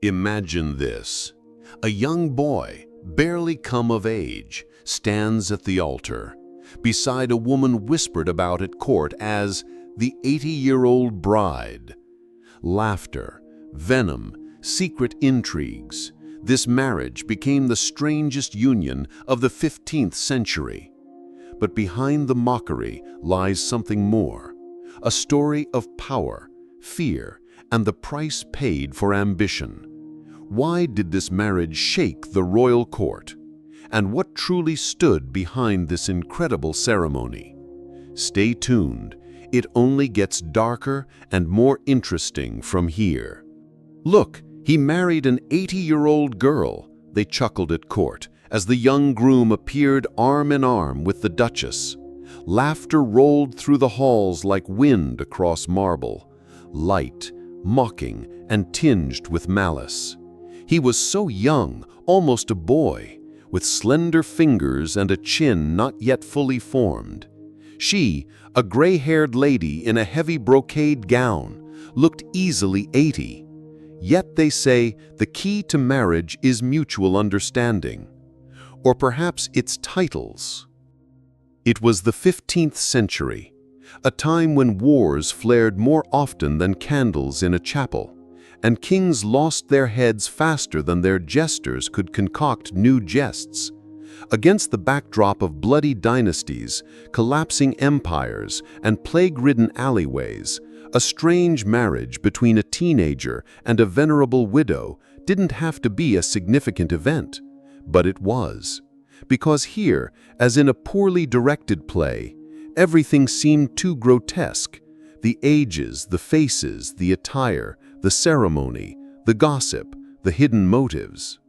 Imagine this. A young boy, barely come of age, stands at the altar, beside a woman whispered about at court as the 80-year-old bride. Laughter, venom, secret intrigues. This marriage became the strangest union of the 15th century. But behind the mockery lies something more, a story of power, fear, and the price paid for ambition. Why did this marriage shake the royal court? And what truly stood behind this incredible ceremony? Stay tuned. It only gets darker and more interesting from here. Look, he married an 80-year-old girl, they chuckled at court, as the young groom appeared arm in arm with the Duchess. Laughter rolled through the halls like wind across marble, light, mocking, and tinged with malice. He was so young, almost a boy, with slender fingers and a chin not yet fully formed. She, a gray-haired lady in a heavy brocade gown, looked easily 80. Yet they say the key to marriage is mutual understanding. Or perhaps its titles. It was the 15th century, a time when wars flared more often than candles in a chapel, and kings lost their heads faster than their jesters could concoct new jests. Against the backdrop of bloody dynasties, collapsing empires, and plague-ridden alleyways, a strange marriage between a teenager and a venerable widow didn't have to be a significant event. But it was. Because here, as in a poorly directed play, everything seemed too grotesque. The ages, the faces, the attire, the ceremony, the gossip, the hidden motives.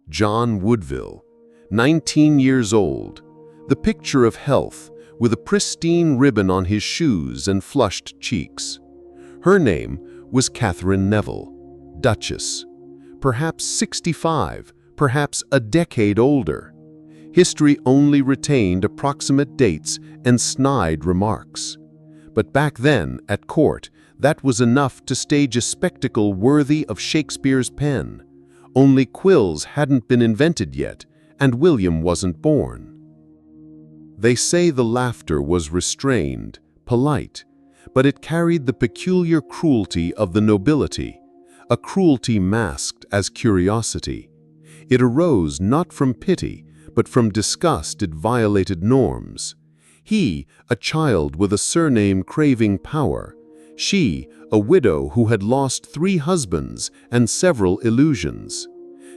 John Woodville, 19 years old, the picture of health, with a pristine ribbon on his shoes and flushed cheeks. Her name was Katherine Neville, Duchess, perhaps 65, perhaps a decade older. History only retained approximate dates and snide remarks. But back then, at court, that was enough to stage a spectacle worthy of Shakespeare's pen. Only quills hadn't been invented yet, and William wasn't born. They say the laughter was restrained, polite, but it carried the peculiar cruelty of the nobility, a cruelty masked as curiosity. It arose not from pity, but from disgust it violated norms. He, a child with a surname craving power. She, a widow who had lost 3 husbands and several illusions.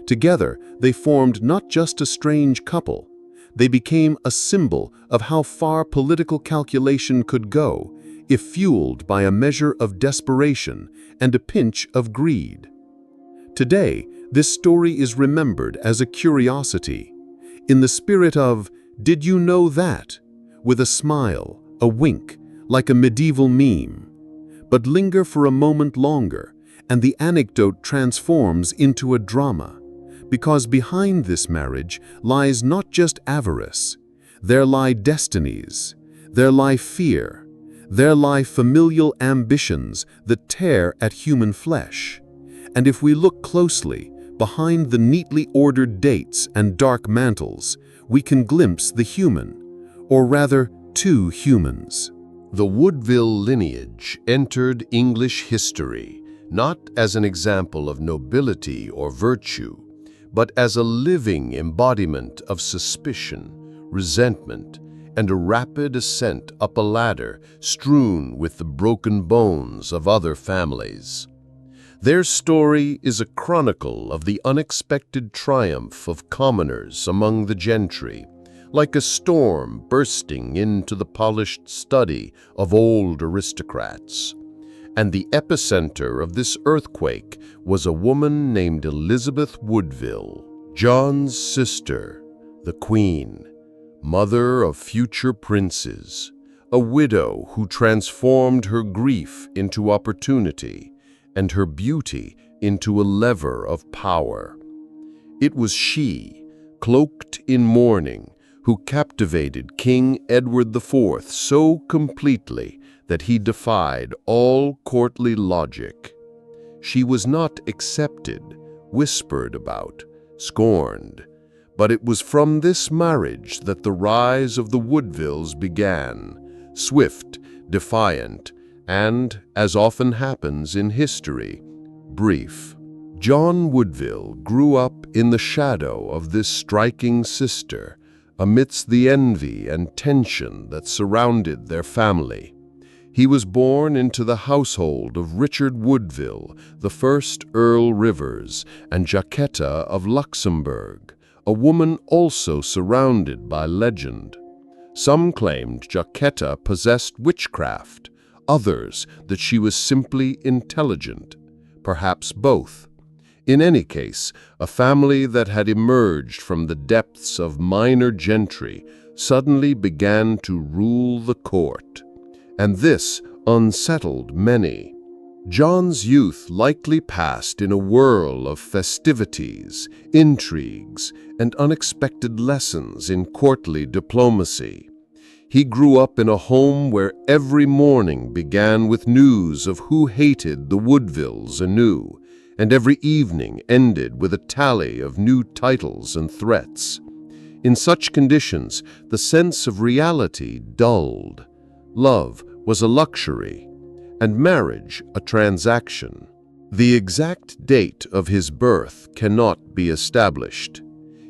Together, they formed not just a strange couple. They became a symbol of how far political calculation could go if fueled by a measure of desperation and a pinch of greed. Today, this story is remembered as a curiosity, in the spirit of, "Did you know that?" with a smile, a wink, like a medieval meme. But linger for a moment longer, and the anecdote transforms into a drama, because behind this marriage lies not just avarice. There lie destinies, there lie fear, there lie familial ambitions that tear at human flesh. And if we look closely, behind the neatly ordered dates and dark mantles, we can glimpse the human, or rather, 2 humans. The Woodville lineage entered English history not as an example of nobility or virtue, but as a living embodiment of suspicion, resentment, and a rapid ascent up a ladder strewn with the broken bones of other families. Their story is a chronicle of the unexpected triumph of commoners among the gentry, like a storm bursting into the polished study of old aristocrats. And the epicenter of this earthquake was a woman named Elizabeth Woodville, John's sister, the Queen, mother of future princes, a widow who transformed her grief into opportunity and her beauty into a lever of power. It was she, cloaked in mourning, who captivated King Edward IV so completely that he defied all courtly logic. She was not accepted, whispered about, scorned. But it was from this marriage that the rise of the Woodvilles began, swift, defiant, and, as often happens in history, brief. John Woodville grew up in the shadow of this striking sister, amidst the envy and tension that surrounded their family. He was born into the household of Richard Woodville, the first Earl Rivers, and Jacquetta of Luxembourg, a woman also surrounded by legend. Some claimed Jacquetta possessed witchcraft, others that she was simply intelligent, perhaps both. In any case, a family that had emerged from the depths of minor gentry suddenly began to rule the court. And this unsettled many. John's youth likely passed in a whirl of festivities, intrigues, and unexpected lessons in courtly diplomacy. He grew up in a home where every morning began with news of who hated the Woodvilles anew, and every evening ended with a tally of new titles and threats. In such conditions, the sense of reality dulled. Love was a luxury, and marriage a transaction. The exact date of his birth cannot be established.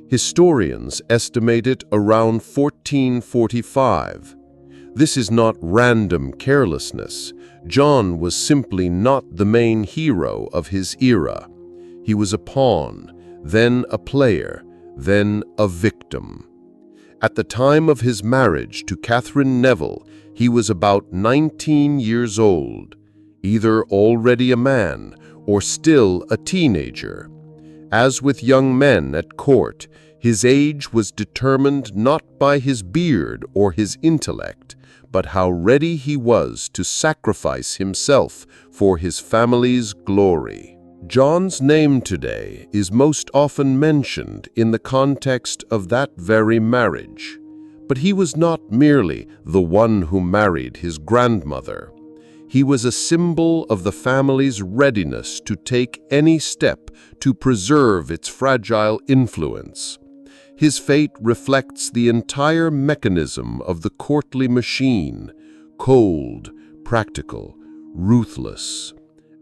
Historians estimate it around 1445. This is not random carelessness. John was simply not the main hero of his era. He was a pawn, then a player, then a victim. At the time of his marriage to Katherine Neville, he was about 19 years old, either already a man or still a teenager. As with young men at court, his age was determined not by his beard or his intellect, but how ready he was to sacrifice himself for his family's glory. John's name today is most often mentioned in the context of that very marriage. But he was not merely the one who married his grandmother. He was a symbol of the family's readiness to take any step to preserve its fragile influence. His fate reflects the entire mechanism of the courtly machine, cold, practical, ruthless.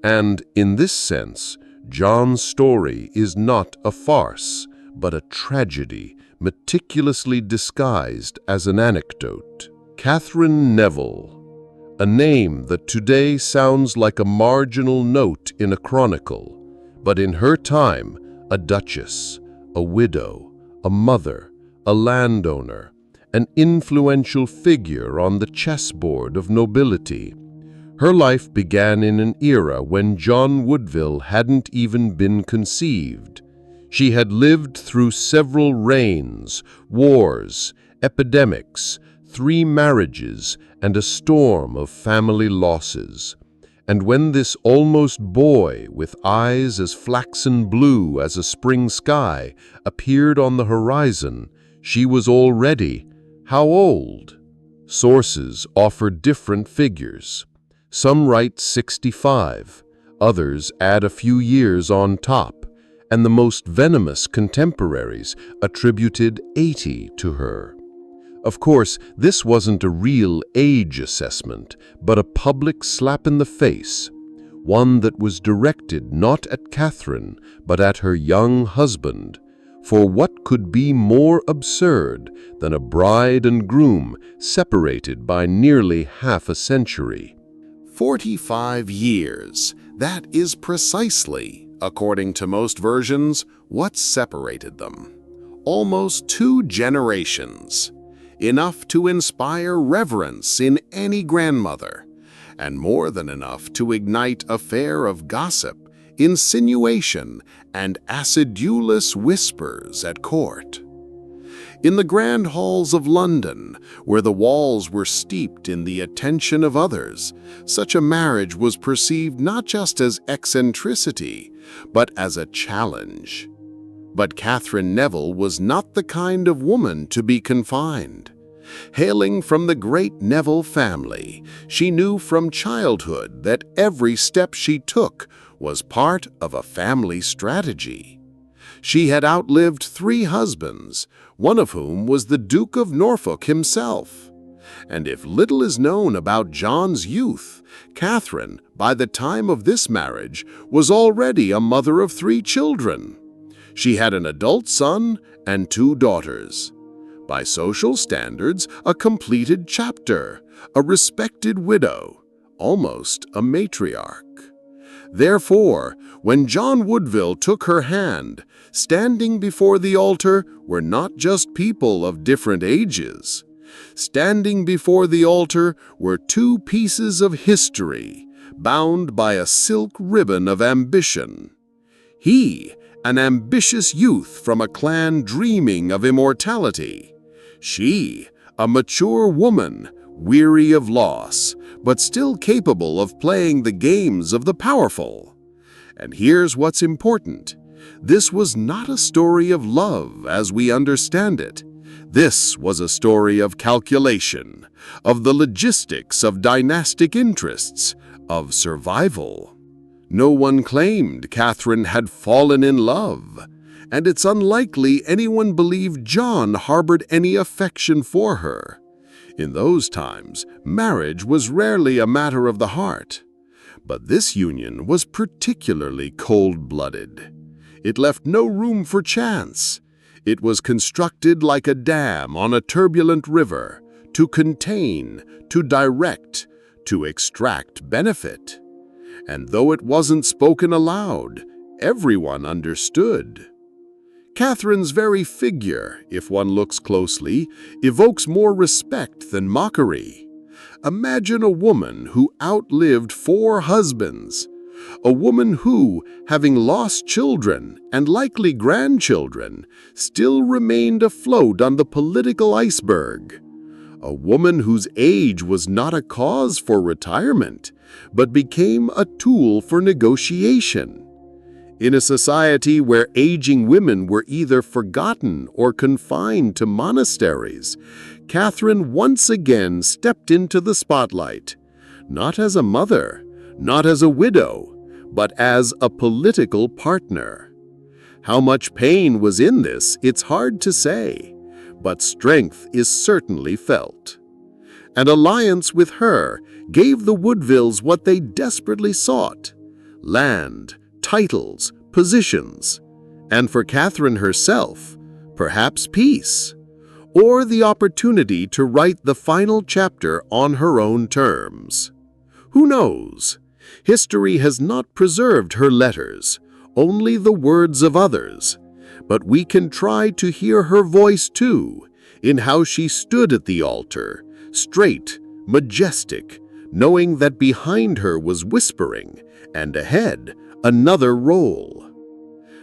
And in this sense, John's story is not a farce, but a tragedy meticulously disguised as an anecdote. Katherine Neville, a name that today sounds like a marginal note in a chronicle, but in her time, a duchess, a widow, a mother, a landowner, an influential figure on the chessboard of nobility. Her life began in an era when John Woodville hadn't even been conceived. She had lived through several reigns, wars, epidemics, 3 marriages, and a storm of family losses. And when this almost boy, with eyes as flaxen blue as a spring sky, appeared on the horizon, she was already, how old? Sources offer different figures. Some write 65, others add a few years on top, and the most venomous contemporaries attributed 80 to her. Of course, this wasn't a real age assessment, but a public slap in the face, one that was directed not at Katherine, but at her young husband. For what could be more absurd than a bride and groom separated by nearly half a century? 45 years. That is precisely, according to most versions, what separated them. Almost 2 generations. Enough to inspire reverence in any grandmother, and more than enough to ignite a fair of gossip, insinuation, and acidulous whispers at court. In the grand halls of London, where the walls were steeped in the attention of others, such a marriage was perceived not just as eccentricity, but as a challenge. But Katherine Neville was not the kind of woman to be confined. Hailing from the great Neville family, she knew from childhood that every step she took was part of a family strategy. She had outlived 3 husbands, one of whom was the Duke of Norfolk himself. And if little is known about John's youth, Catherine, by the time of this marriage, was already a mother of 3 children. She had an adult son and 2 daughters. By social standards, a completed chapter, a respected widow, almost a matriarch. Therefore, when John Woodville took her hand, standing before the altar were not just people of different ages. Standing before the altar were 2 pieces of history, bound by a silk ribbon of ambition. He, an ambitious youth from a clan dreaming of immortality. She, a mature woman, weary of loss, but still capable of playing the games of the powerful. And here's what's important. This was not a story of love as we understand it. This was a story of calculation, of the logistics of dynastic interests, of survival. No one claimed Catherine had fallen in love, and it's unlikely anyone believed John harbored any affection for her. In those times, marriage was rarely a matter of the heart. But this union was particularly cold-blooded. It left no room for chance. It was constructed like a dam on a turbulent river, to contain, to direct, to extract benefit. And though it wasn't spoken aloud, everyone understood. Catherine's very figure, if one looks closely, evokes more respect than mockery. Imagine a woman who outlived 4 husbands, a woman who, having lost children and likely grandchildren, still remained afloat on the political iceberg. A woman whose age was not a cause for retirement, but became a tool for negotiation. In a society where aging women were either forgotten or confined to monasteries, Catherine once again stepped into the spotlight, not as a mother, not as a widow, but as a political partner. How much pain was in this, it's hard to say, but strength is certainly felt. An alliance with her gave the Woodvilles what they desperately sought: land, titles, positions, and for Catherine herself, perhaps peace, or the opportunity to write the final chapter on her own terms. Who knows? History has not preserved her letters, only the words of others, but we can try to hear her voice too, in how she stood at the altar, straight, majestic, knowing that behind her was whispering, and ahead, another role.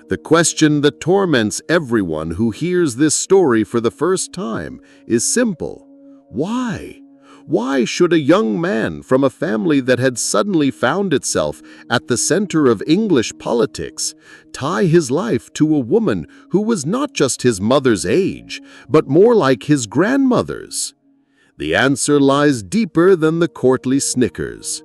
The question that torments everyone who hears this story for the first time is simple. Why? Why should a young man from a family that had suddenly found itself at the center of English politics tie his life to a woman who was not just his mother's age, but more like his grandmother's? The answer lies deeper than the courtly snickers.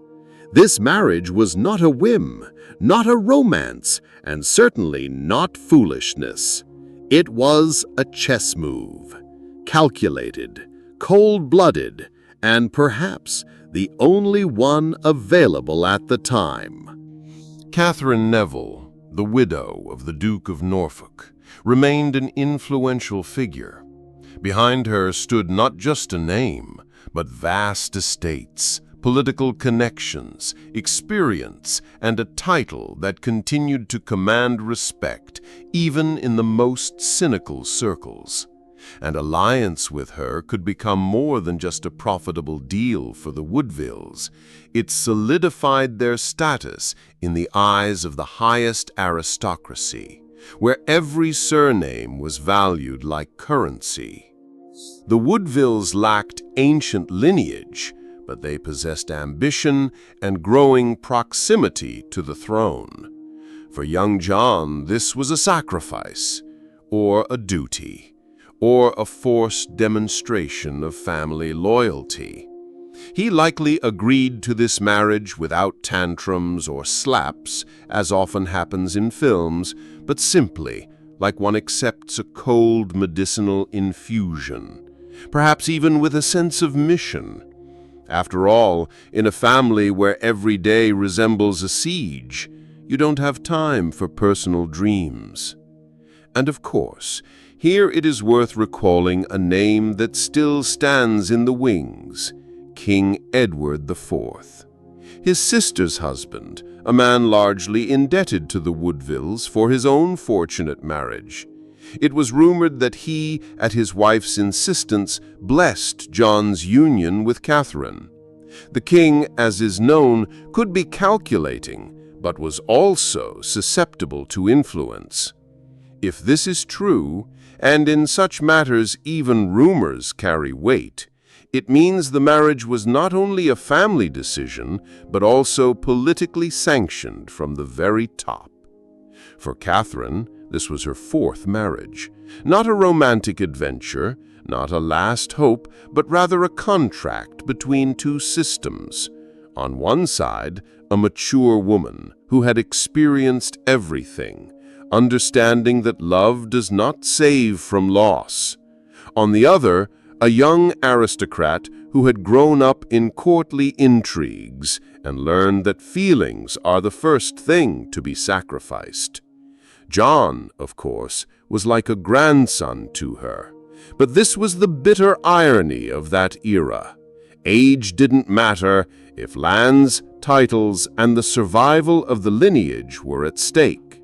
This marriage was not a whim, not a romance, and certainly not foolishness. It was a chess move, calculated, cold-blooded, and perhaps the only one available at the time. Katherine Neville, the widow of the Duke of Norfolk, remained an influential figure. Behind her stood not just a name, but vast estates, political connections, experience, and a title that continued to command respect even in the most cynical circles. An alliance with her could become more than just a profitable deal for the Woodvilles. It solidified their status in the eyes of the highest aristocracy, where every surname was valued like currency. The Woodvilles lacked ancient lineage, but they possessed ambition and growing proximity to the throne. For young John, this was a sacrifice, or a duty, or a forced demonstration of family loyalty. He likely agreed to this marriage without tantrums or slaps, as often happens in films, but simply, like one accepts a cold medicinal infusion, perhaps even with a sense of mission. After all, in a family where every day resembles a siege, you don't have time for personal dreams. And of course, here it is worth recalling a name that still stands in the wings: King Edward IV. His sister's husband, a man largely indebted to the Woodvilles for his own fortunate marriage. It was rumored that he, at his wife's insistence, blessed John's union with Catherine. The king, as is known, could be calculating, but was also susceptible to influence. If this is true, and in such matters even rumors carry weight, it means the marriage was not only a family decision, but also politically sanctioned from the very top. For Catherine, this was her fourth marriage. Not a romantic adventure, not a last hope, but rather a contract between two systems. On one side, a mature woman who had experienced everything, understanding that love does not save from loss. On the other, a young aristocrat who had grown up in courtly intrigues and learned that feelings are the first thing to be sacrificed. John, of course, was like a grandson to her. But this was the bitter irony of that era. Age didn't matter if lands, titles, and the survival of the lineage were at stake.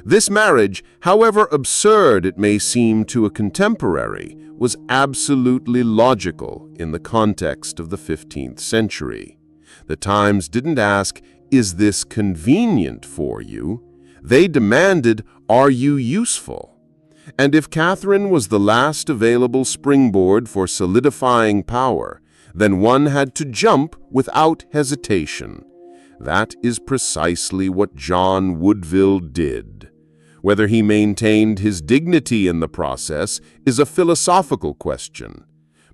This marriage, however absurd it may seem to a contemporary, was absolutely logical in the context of the 15th century. The Times didn't ask, "Is this convenient for you?" They demanded, "Are you useful?" And if Catherine was the last available springboard for solidifying power, then one had to jump without hesitation. That is precisely what John Woodville did. Whether he maintained his dignity in the process is a philosophical question,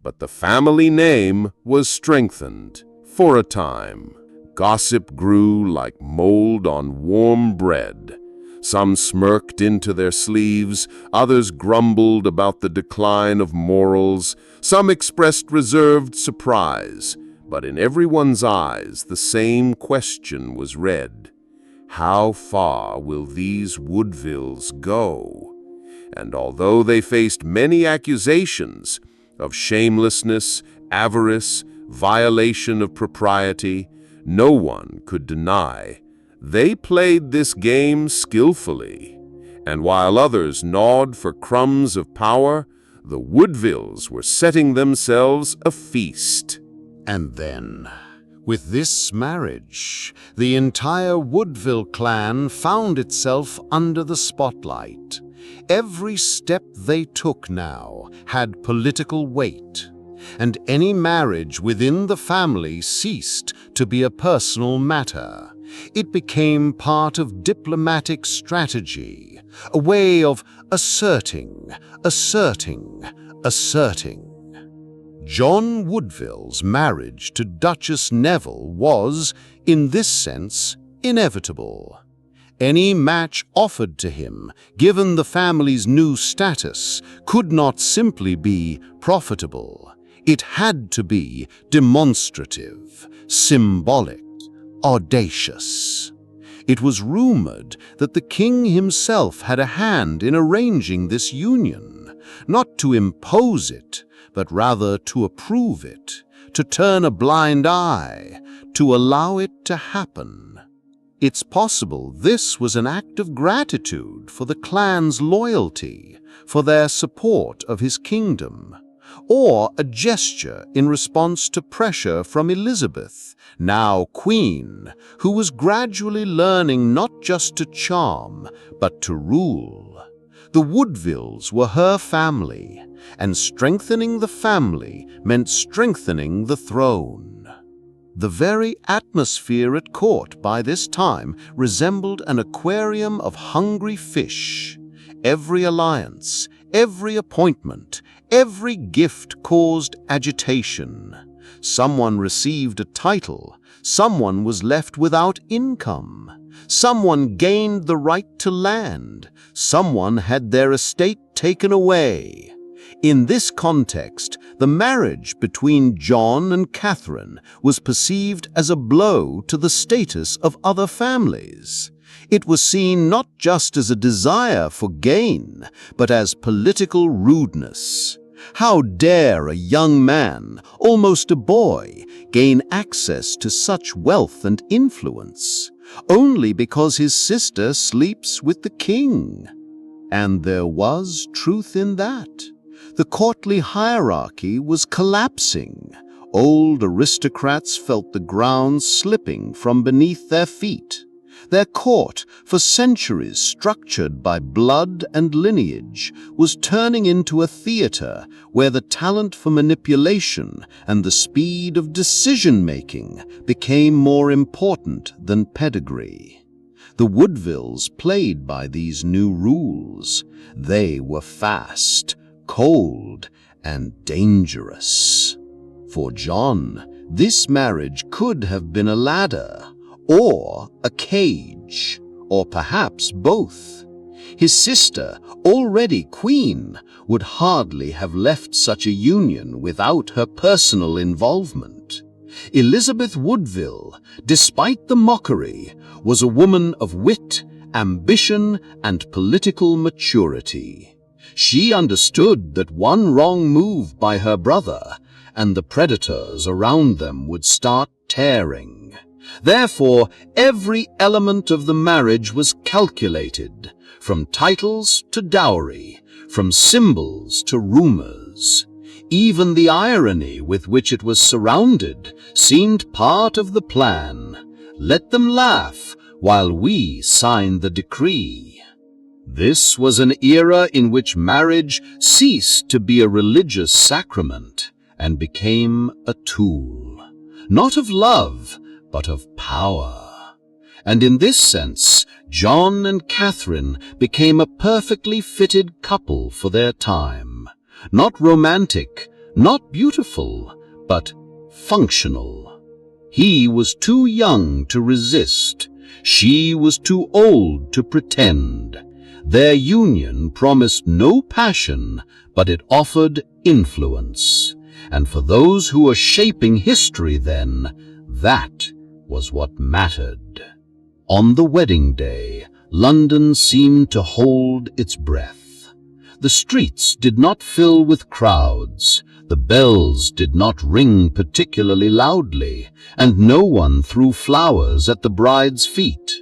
but the family name was strengthened for a time. Gossip grew like mold on warm bread. Some smirked into their sleeves, others grumbled about the decline of morals, some expressed reserved surprise, but in everyone's eyes the same question was read: how far will these Woodvilles go? And although they faced many accusations of shamelessness, avarice, violation of propriety, no one could deny they played this game skillfully. And while others gnawed for crumbs of power, the Woodvilles were setting themselves a feast. And then, with this marriage, the entire Woodville clan found itself under the spotlight. Every step they took now had political weight, and any marriage within the family ceased to be a personal matter. It became part of diplomatic strategy, a way of asserting. John Woodville's marriage to Duchess Neville was, in this sense, inevitable. Any match offered to him, given the family's new status, could not simply be profitable. It had to be demonstrative, symbolic, audacious. It was rumored that the king himself had a hand in arranging this union, not to impose it, but rather to approve it, to turn a blind eye, to allow it to happen. It's possible this was an act of gratitude for the clan's loyalty, for their support of his kingdom, or a gesture in response to pressure from Elizabeth, now Queen, who was gradually learning not just to charm, but to rule. The Woodvilles were her family, and strengthening the family meant strengthening the throne. The very atmosphere at court by this time resembled an aquarium of hungry fish. Every alliance, every appointment, every gift caused agitation. Someone received a title. Someone was left without income. Someone gained the right to land. Someone had their estate taken away. In this context, the marriage between John and Catherine was perceived as a blow to the status of other families. It was seen not just as a desire for gain, but as political rudeness. How dare a young man, almost a boy, gain access to such wealth and influence, only because his sister sleeps with the king? And there was truth in that. The courtly hierarchy was collapsing. Old aristocrats felt the ground slipping from beneath their feet. Their court, for centuries structured by blood and lineage, was turning into a theater where the talent for manipulation and the speed of decision-making became more important than pedigree. The Woodvilles played by these new rules. They were fast, cold, and dangerous. For John, this marriage could have been a ladder, or a cage, or perhaps both. His sister, already queen, would hardly have left such a union without her personal involvement. Elizabeth Woodville, despite the mockery, was a woman of wit, ambition, and political maturity. She understood that one wrong move by her brother, and the predators around them would start tearing. Therefore, every element of the marriage was calculated, from titles to dowry, from symbols to rumors. Even the irony with which it was surrounded seemed part of the plan. Let them laugh while we sign the decree. This was an era in which marriage ceased to be a religious sacrament and became a tool, not of love, but of power. And in this sense, John and Catherine became a perfectly fitted couple for their time. Not romantic, not beautiful, but functional. He was too young to resist. She was too old to pretend. Their union promised no passion, but it offered influence. And for those who were shaping history then, that was what mattered. On the wedding day, London seemed to hold its breath. The streets did not fill with crowds, the bells did not ring particularly loudly, and no one threw flowers at the bride's feet.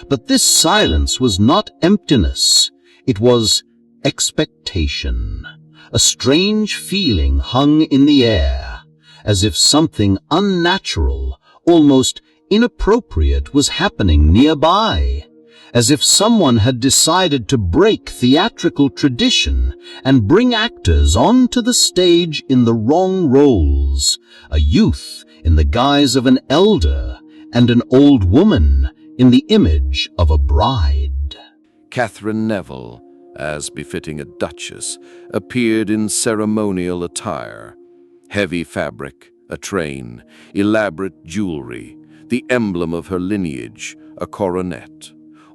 But this silence was not emptiness, it was expectation. A strange feeling hung in the air, as if something unnatural, almost inappropriate was happening nearby, as if someone had decided to break theatrical tradition and bring actors onto the stage in the wrong roles, a youth in the guise of an elder and an old woman in the image of a bride. Katherine Neville, as befitting a duchess, appeared in ceremonial attire, heavy fabric, a train, elaborate jewelry, the emblem of her lineage, a coronet,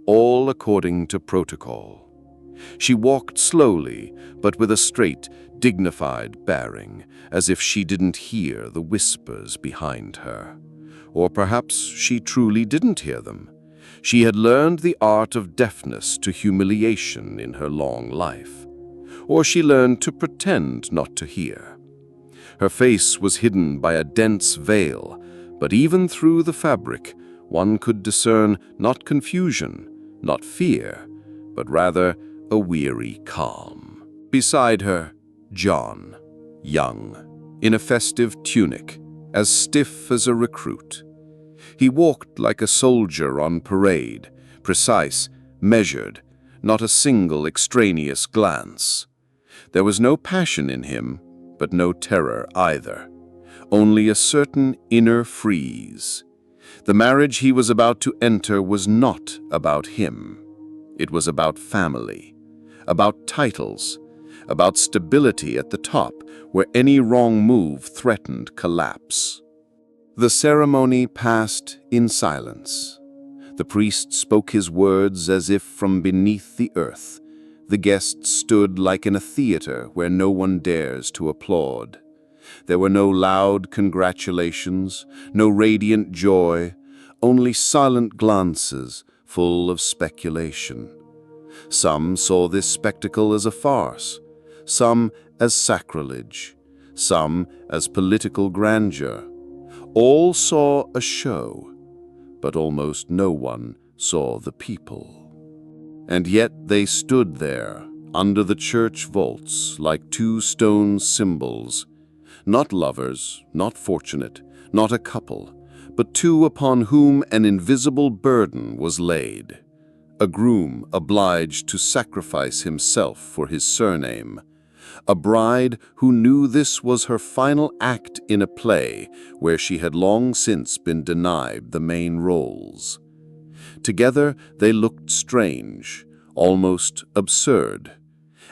all according to protocol. She walked slowly, but with a straight, dignified bearing, as if she didn't hear the whispers behind her. Or perhaps she truly didn't hear them. She had learned the art of deafness to humiliation in her long life. Or she learned to pretend not to hear. Her face was hidden by a dense veil, but even through the fabric, one could discern not confusion, not fear, but rather a weary calm. Beside her, John, young, in a festive tunic, as stiff as a recruit. He walked like a soldier on parade, precise, measured, not a single extraneous glance. There was no passion in him, but no terror either, only a certain inner freeze. The marriage he was about to enter was not about him. It was about family, about titles, about stability at the top, where any wrong move threatened collapse. The ceremony passed in silence. The priest spoke his words as if from beneath the earth. The guests stood like in a theater where no one dares to applaud. There were no loud congratulations, no radiant joy, only silent glances full of speculation. Some saw this spectacle as a farce, some as sacrilege, some as political grandeur. All saw a show, but almost no one saw the people. And yet they stood there, under the church vaults, like two stone symbols, not lovers, not fortunate, not a couple, but two upon whom an invisible burden was laid. A groom obliged to sacrifice himself for his surname, a bride who knew this was her final act in a play where she had long since been denied the main roles. Together they looked strange, almost absurd,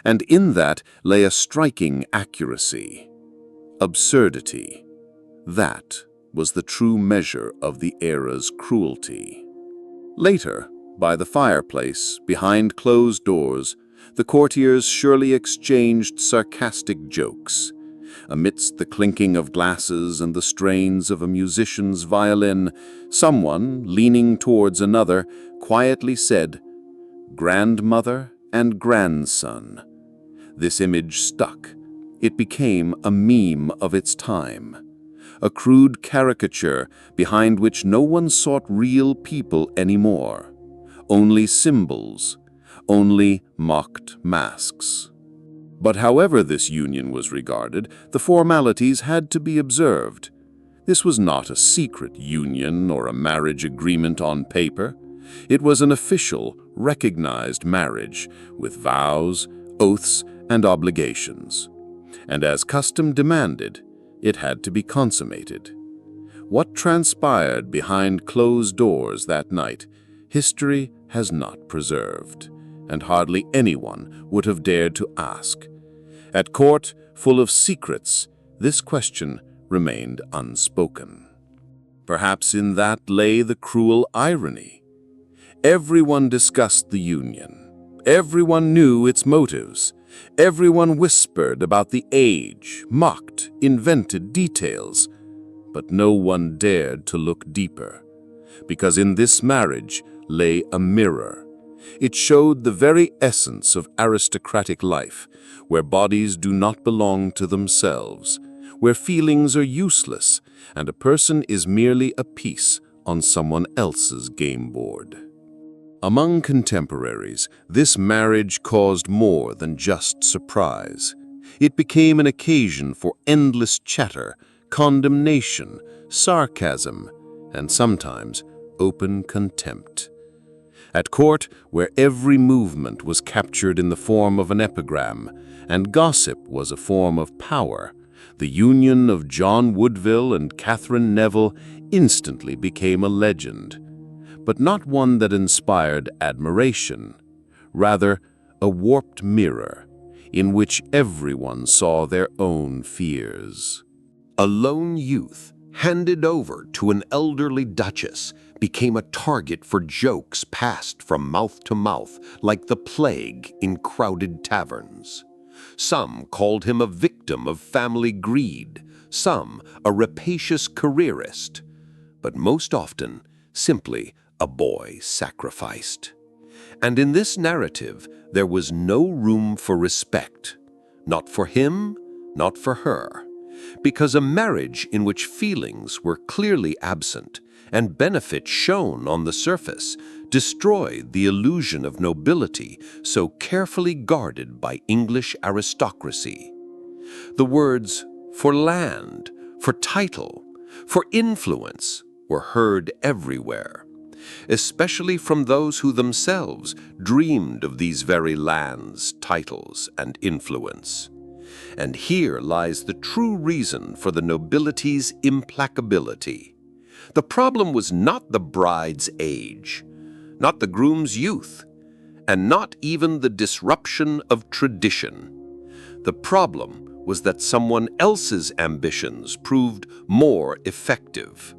and in that lay a striking accuracy. Absurdity. That was the true measure of the era's cruelty. Later, by the fireplace, behind closed doors, the courtiers surely exchanged sarcastic jokes. Amidst the clinking of glasses and the strains of a musician's violin, someone, leaning towards another, quietly said, "Grandmother and grandson." This image stuck. It became a meme of its time, a crude caricature behind which no one sought real people anymore, only symbols, only mocked masks. But however this union was regarded, the formalities had to be observed. This was not a secret union or a marriage agreement on paper. It was an official, recognized marriage with vows, oaths, and obligations. And as custom demanded, it had to be consummated. What transpired behind closed doors that night, history has not preserved, and hardly anyone would have dared to ask. At court, full of secrets, this question remained unspoken. Perhaps in that lay the cruel irony. Everyone discussed the union. Everyone knew its motives. Everyone whispered about the age, mocked, invented details. But no one dared to look deeper, because in this marriage lay a mirror. It showed the very essence of aristocratic life, where bodies do not belong to themselves, where feelings are useless, and a person is merely a piece on someone else's game board. Among contemporaries, this marriage caused more than just surprise. It became an occasion for endless chatter, condemnation, sarcasm, and sometimes open contempt. At court, where every movement was captured in the form of an epigram, and gossip was a form of power, the union of John Woodville and Katherine Neville instantly became a legend, but not one that inspired admiration, rather a warped mirror in which everyone saw their own fears. A lone youth, handed over to an elderly duchess, became a target for jokes passed from mouth to mouth like the plague in crowded taverns. Some called him a victim of family greed, some a rapacious careerist, but most often simply a boy sacrificed. And in this narrative there was no room for respect, not for him, not for her, because a marriage in which feelings were clearly absent and benefit shown on the surface destroyed the illusion of nobility so carefully guarded by English aristocracy. The words for land, for title, for influence were heard everywhere, especially from those who themselves dreamed of these very lands, titles, and influence. And here lies the true reason for the nobility's implacability. The problem was not the bride's age, not the groom's youth, and not even the disruption of tradition. The problem was that someone else's ambitions proved more effective.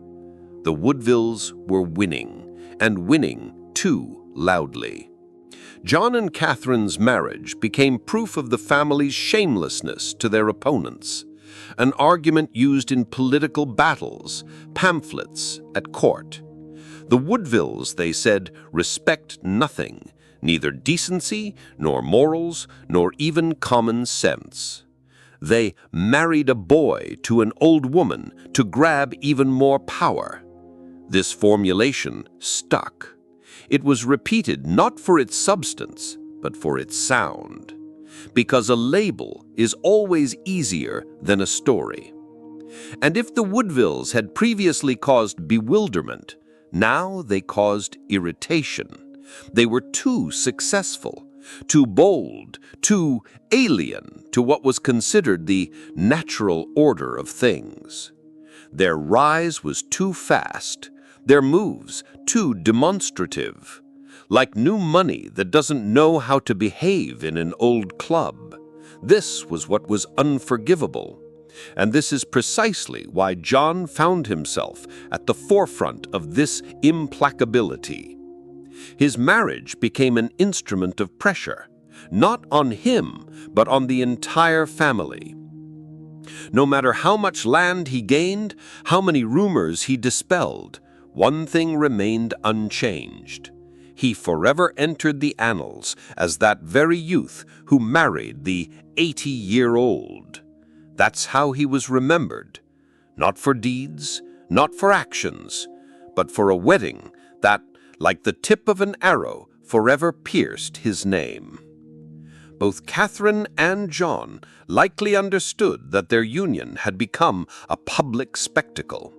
The Woodvilles were winning, and winning too loudly. John and Catherine's marriage became proof of the family's shamelessness to their opponents, an argument used in political battles, pamphlets, at court. The Woodvilles, they said, respect nothing, neither decency, nor morals, nor even common sense. They married a boy to an old woman to grab even more power. This formulation stuck. It was repeated not for its substance, but for its sound. Because a label is always easier than a story. And if the Woodvilles had previously caused bewilderment, now they caused irritation. They were too successful, too bold, too alien to what was considered the natural order of things. Their rise was too fast, their moves too demonstrative, like new money that doesn't know how to behave in an old club. This was what was unforgivable. And this is precisely why John found himself at the forefront of this implacability. His marriage became an instrument of pressure, not on him, but on the entire family. No matter how much land he gained, how many rumors he dispelled, one thing remained unchanged. He forever entered the annals as that very youth who married the 80-year-old. That's how he was remembered, not for deeds, not for actions, but for a wedding that, like the tip of an arrow, forever pierced his name. Both Catherine and John likely understood that their union had become a public spectacle.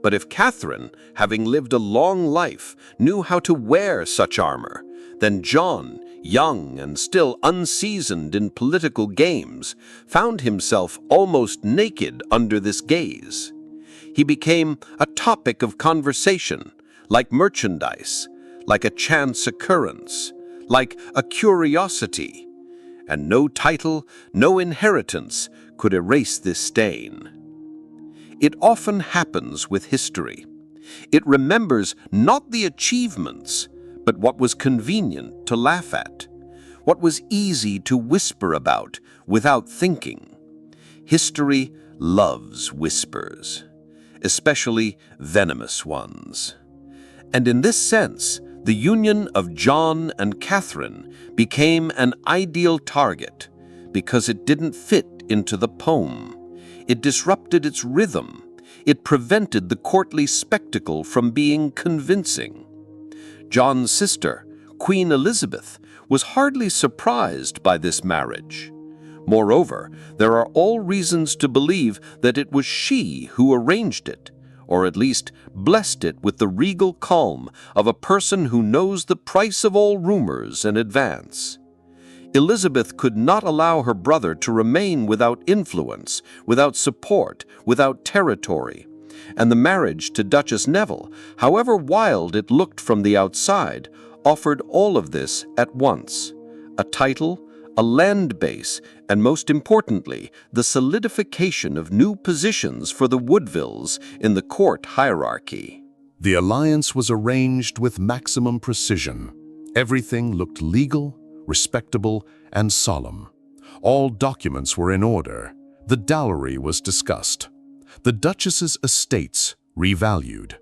But if Catherine, having lived a long life, knew how to wear such armor, then John, young and still unseasoned in political games, found himself almost naked under this gaze. He became a topic of conversation, like merchandise, like a chance occurrence, like a curiosity. And no title, no inheritance could erase this stain. It often happens with history. It remembers not the achievements, but what was convenient to laugh at, what was easy to whisper about without thinking. History loves whispers, especially venomous ones. And in this sense, the union of John and Catherine became an ideal target because it didn't fit into the poem. It disrupted its rhythm. It prevented the courtly spectacle from being convincing. John's sister, Queen Elizabeth, was hardly surprised by this marriage. Moreover, there are all reasons to believe that it was she who arranged it, or at least blessed it with the regal calm of a person who knows the price of all rumors in advance. Elizabeth could not allow her brother to remain without influence, without support, without territory. And the marriage to Duchess Neville, however wild it looked from the outside, offered all of this at once: a title, a land base, and most importantly, the solidification of new positions for the Woodvilles in the court hierarchy. The alliance was arranged with maximum precision. Everything looked legal, respectable, and solemn. All documents were in order. The dowry was discussed. The Duchess's estates revalued.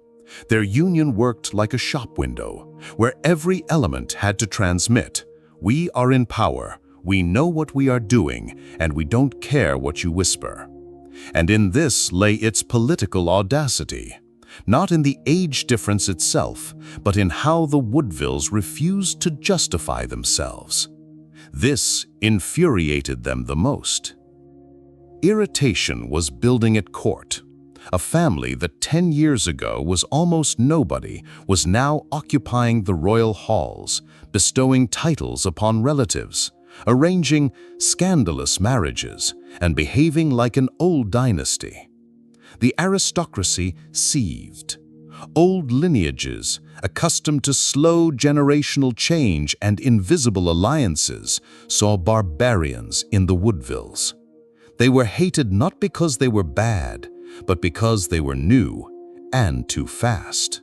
Their union worked like a shop window, where every element had to transmit: we are in power, we know what we are doing, and we don't care what you whisper. And in this lay its political audacity. Not in the age difference itself, but in how the Woodvilles refused to justify themselves. This infuriated them the most. Irritation was building at court. A family that 10 years ago was almost nobody was now occupying the royal halls, bestowing titles upon relatives, arranging scandalous marriages, and behaving like an old dynasty. The aristocracy seethed. Old lineages, accustomed to slow generational change and invisible alliances, saw barbarians in the Woodvilles. They were hated not because they were bad, but because they were new and too fast.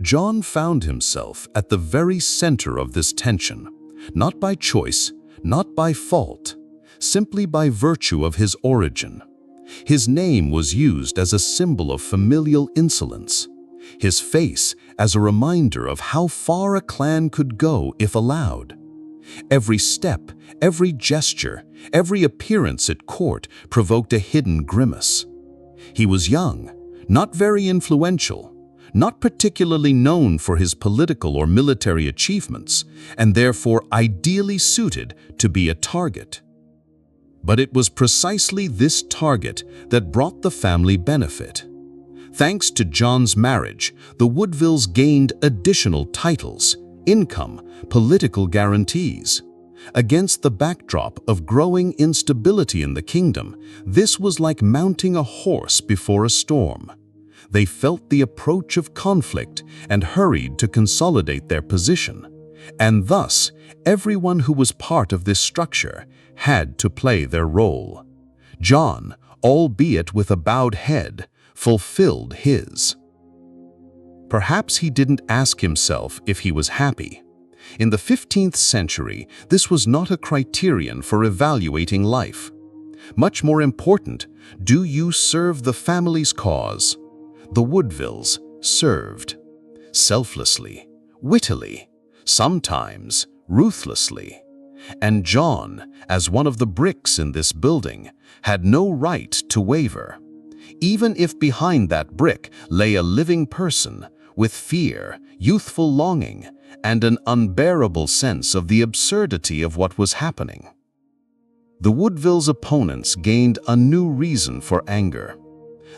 John found himself at the very center of this tension, not by choice, not by fault, simply by virtue of his origin. His name was used as a symbol of familial insolence, his face as a reminder of how far a clan could go if allowed. Every step, every gesture, every appearance at court provoked a hidden grimace. He was young, not very influential, not particularly known for his political or military achievements, and therefore ideally suited to be a target. But it was precisely this target that brought the family benefit. Thanks to John's marriage, the Woodvilles gained additional titles, income, political guarantees. Against the backdrop of growing instability in the kingdom, this was like mounting a horse before a storm. They felt the approach of conflict and hurried to consolidate their position. And thus, everyone who was part of this structure had to play their role. John, albeit with a bowed head, fulfilled his. Perhaps he didn't ask himself if he was happy. In the 15th century, this was not a criterion for evaluating life. Much more important, do you serve the family's cause? The Woodvilles served. Selflessly, wittily, sometimes ruthlessly. And John, as one of the bricks in this building, had no right to waver. Even if behind that brick lay a living person with fear, youthful longing, and an unbearable sense of the absurdity of what was happening. The Woodvilles' opponents gained a new reason for anger.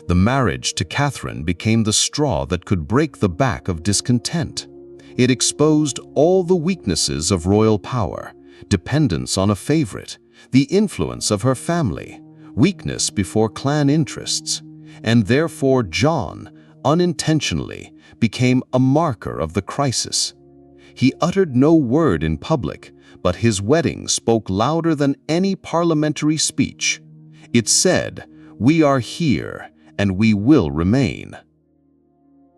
The marriage to Catherine became the straw that could break the back of discontent. It exposed all the weaknesses of royal power, dependence on a favorite, the influence of her family, weakness before clan interests, and therefore John, unintentionally, became a marker of the crisis. He uttered no word in public, but his wedding spoke louder than any parliamentary speech. It said, "We are here, and we will remain."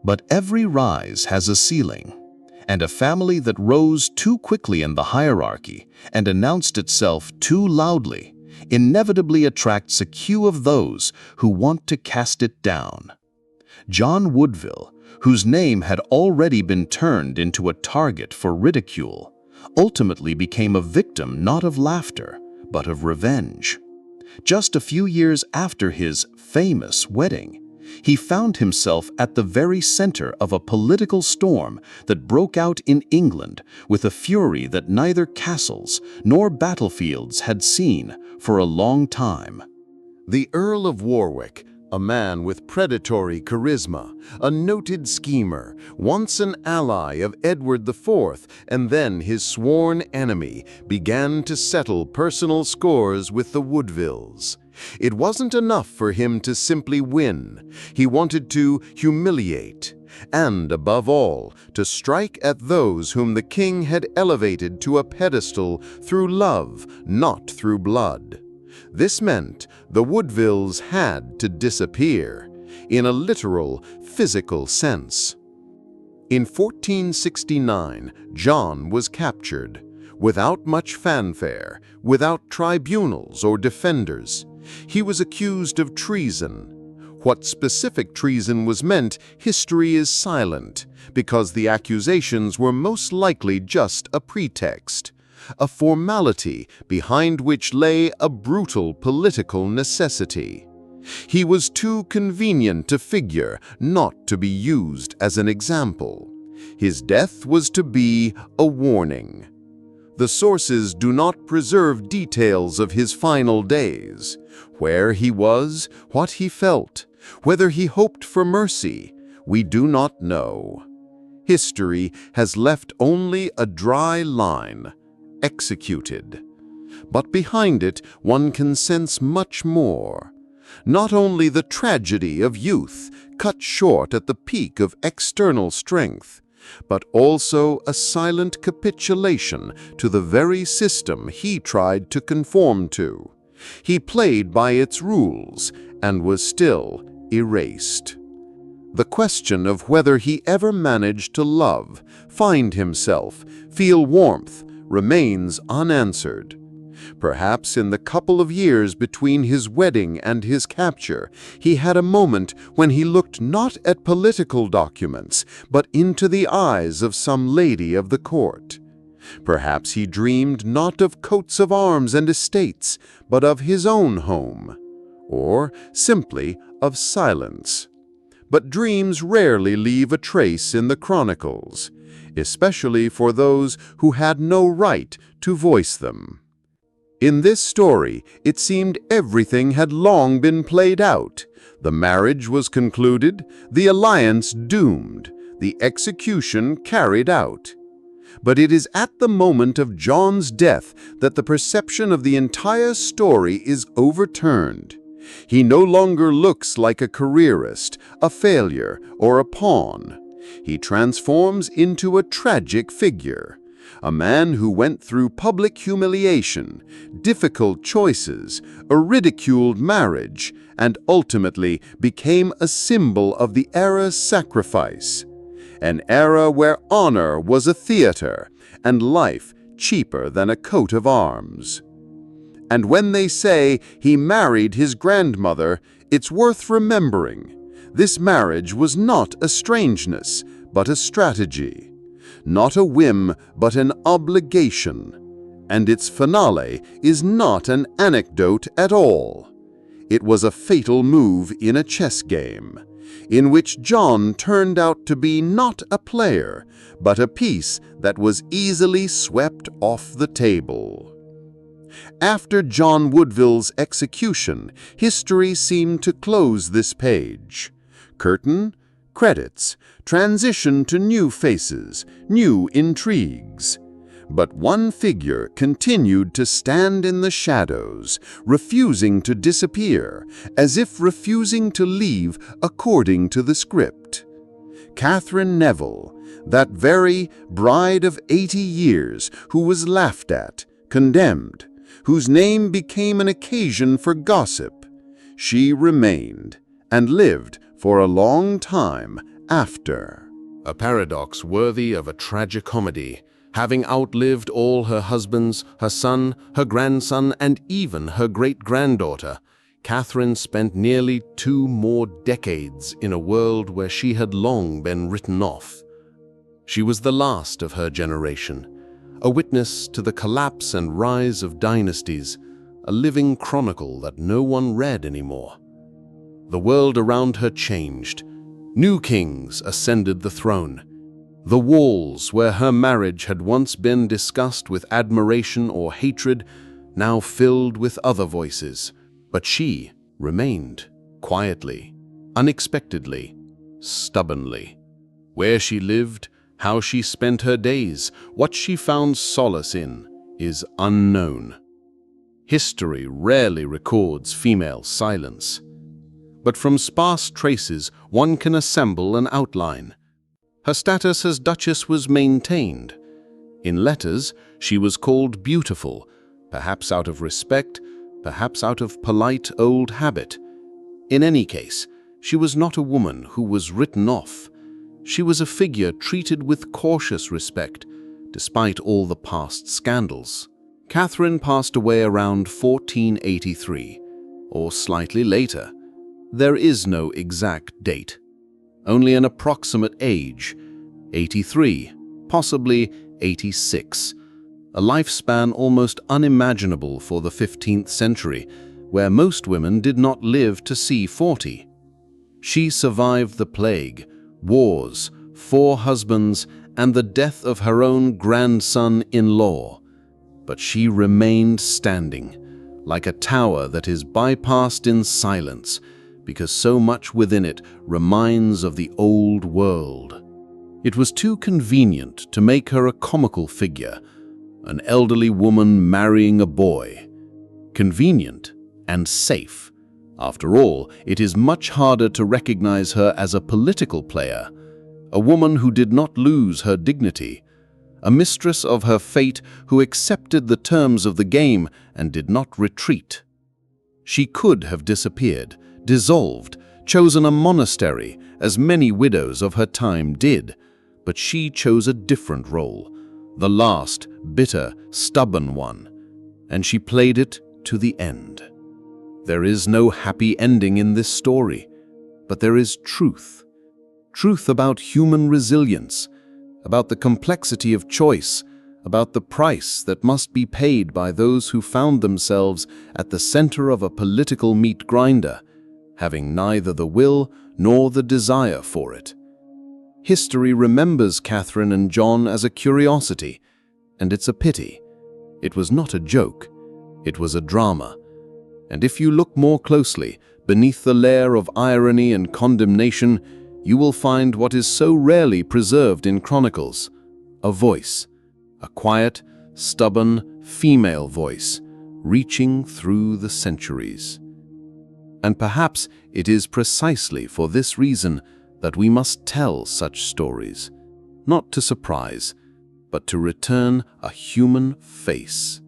But every rise has a ceiling, and a family that rose too quickly in the hierarchy and announced itself too loudly inevitably attracts a queue of those who want to cast it down. John Woodville, whose name had already been turned into a target for ridicule, ultimately became a victim not of laughter, but of revenge. Just a few years after his famous wedding, he found himself at the very center of a political storm that broke out in England with a fury that neither castles nor battlefields had seen for a long time. The Earl of Warwick, a man with predatory charisma, a noted schemer, once an ally of Edward IV and then his sworn enemy, began to settle personal scores with the Woodvilles. It wasn't enough for him to simply win. He wanted to humiliate, and above all, to strike at those whom the king had elevated to a pedestal through love, not through blood. This meant the Woodvilles had to disappear, in a literal, physical sense. In 1469, John was captured, without much fanfare, without tribunals or defenders. He was accused of treason. What specific treason was meant, history is silent, because the accusations were most likely just a pretext, a formality behind which lay a brutal political necessity. He was too convenient a figure not to be used as an example. His death was to be a warning. The sources do not preserve details of his final days, where he was, what he felt, whether he hoped for mercy. We do not know. History has left only a dry line, executed. But behind it, one can sense much more. Not only the tragedy of youth, cut short at the peak of external strength, but also a silent capitulation to the very system he tried to conform to. He played by its rules and was still erased. The question of whether he ever managed to love, find himself, feel warmth, remains unanswered. Perhaps in the couple of years between his wedding and his capture, he had a moment when he looked not at political documents, but into the eyes of some lady of the court. Perhaps he dreamed not of coats of arms and estates, but of his own home, or simply of silence. But dreams rarely leave a trace in the chronicles, especially for those who had no right to voice them. In this story, it seemed everything had long been played out. The marriage was concluded, the alliance doomed, the execution carried out. But it is at the moment of John's death that the perception of the entire story is overturned. He no longer looks like a careerist, a failure, or a pawn. He transforms into a tragic figure. A man who went through public humiliation, difficult choices, a ridiculed marriage, and ultimately became a symbol of the era's sacrifice. An era where honor was a theater and life cheaper than a coat of arms. And when they say he married his grandmother, it's worth remembering. This marriage was not a strangeness, but a strategy. Not a whim, but an obligation. And its finale is not an anecdote at all. It was a fatal move in a chess game, in which John turned out to be not a player, but a piece that was easily swept off the table. After John Woodville's execution, history seemed to close this page. Curtain, credits, transition to new faces, new intrigues. But one figure continued to stand in the shadows, refusing to disappear, as if refusing to leave according to the script. Katherine Neville, that very bride of 80 years who was laughed at, condemned, whose name became an occasion for gossip. She remained and lived for a long time after. A paradox worthy of a tragicomedy. Having outlived all her husbands, her son, her grandson, and even her great-granddaughter, Katherine spent nearly 2 more decades in a world where she had long been written off. She was the last of her generation, a witness to the collapse and rise of dynasties, a living chronicle that no one read anymore. The world around her changed. New kings ascended the throne. The walls where her marriage had once been discussed with admiration or hatred now filled with other voices. But she remained, quietly, unexpectedly, stubbornly. Where she lived, how she spent her days, what she found solace in, is unknown. History rarely records female silence. But from sparse traces, one can assemble an outline. Her status as Duchess was maintained. In letters, she was called beautiful, perhaps out of respect, perhaps out of polite old habit. In any case, she was not a woman who was written off. She was a figure treated with cautious respect, despite all the past scandals. Katherine passed away around 1483, or slightly later. There is no exact date, only an approximate age, 83, possibly 86, a lifespan almost unimaginable for the 15th century, where most women did not live to see 40. She survived the plague, wars, 4 husbands, and the death of her own grandson-in-law, but she remained standing, like a tower that is bypassed in silence, because so much within it reminds of the old world. It was too convenient to make her a comical figure, an elderly woman marrying a boy. Convenient and safe, After all, it is much harder to recognize her as a political player, a woman who did not lose her dignity, a mistress of her fate who accepted the terms of the game and did not retreat. She could have disappeared, dissolved, chosen a monastery, as many widows of her time did, but she chose a different role, the last, bitter, stubborn one, and she played it to the end. There is no happy ending in this story, but there is truth. Truth about human resilience, about the complexity of choice, about the price that must be paid by those who found themselves at the center of a political meat grinder, having neither the will nor the desire for it. History remembers Catherine and John as a curiosity, and it's a pity. It was not a joke, it was a drama. And if you look more closely, beneath the layer of irony and condemnation, you will find what is so rarely preserved in chronicles: a voice, a quiet, stubborn, female voice, reaching through the centuries. And perhaps it is precisely for this reason that we must tell such stories, not to surprise, but to return a human face.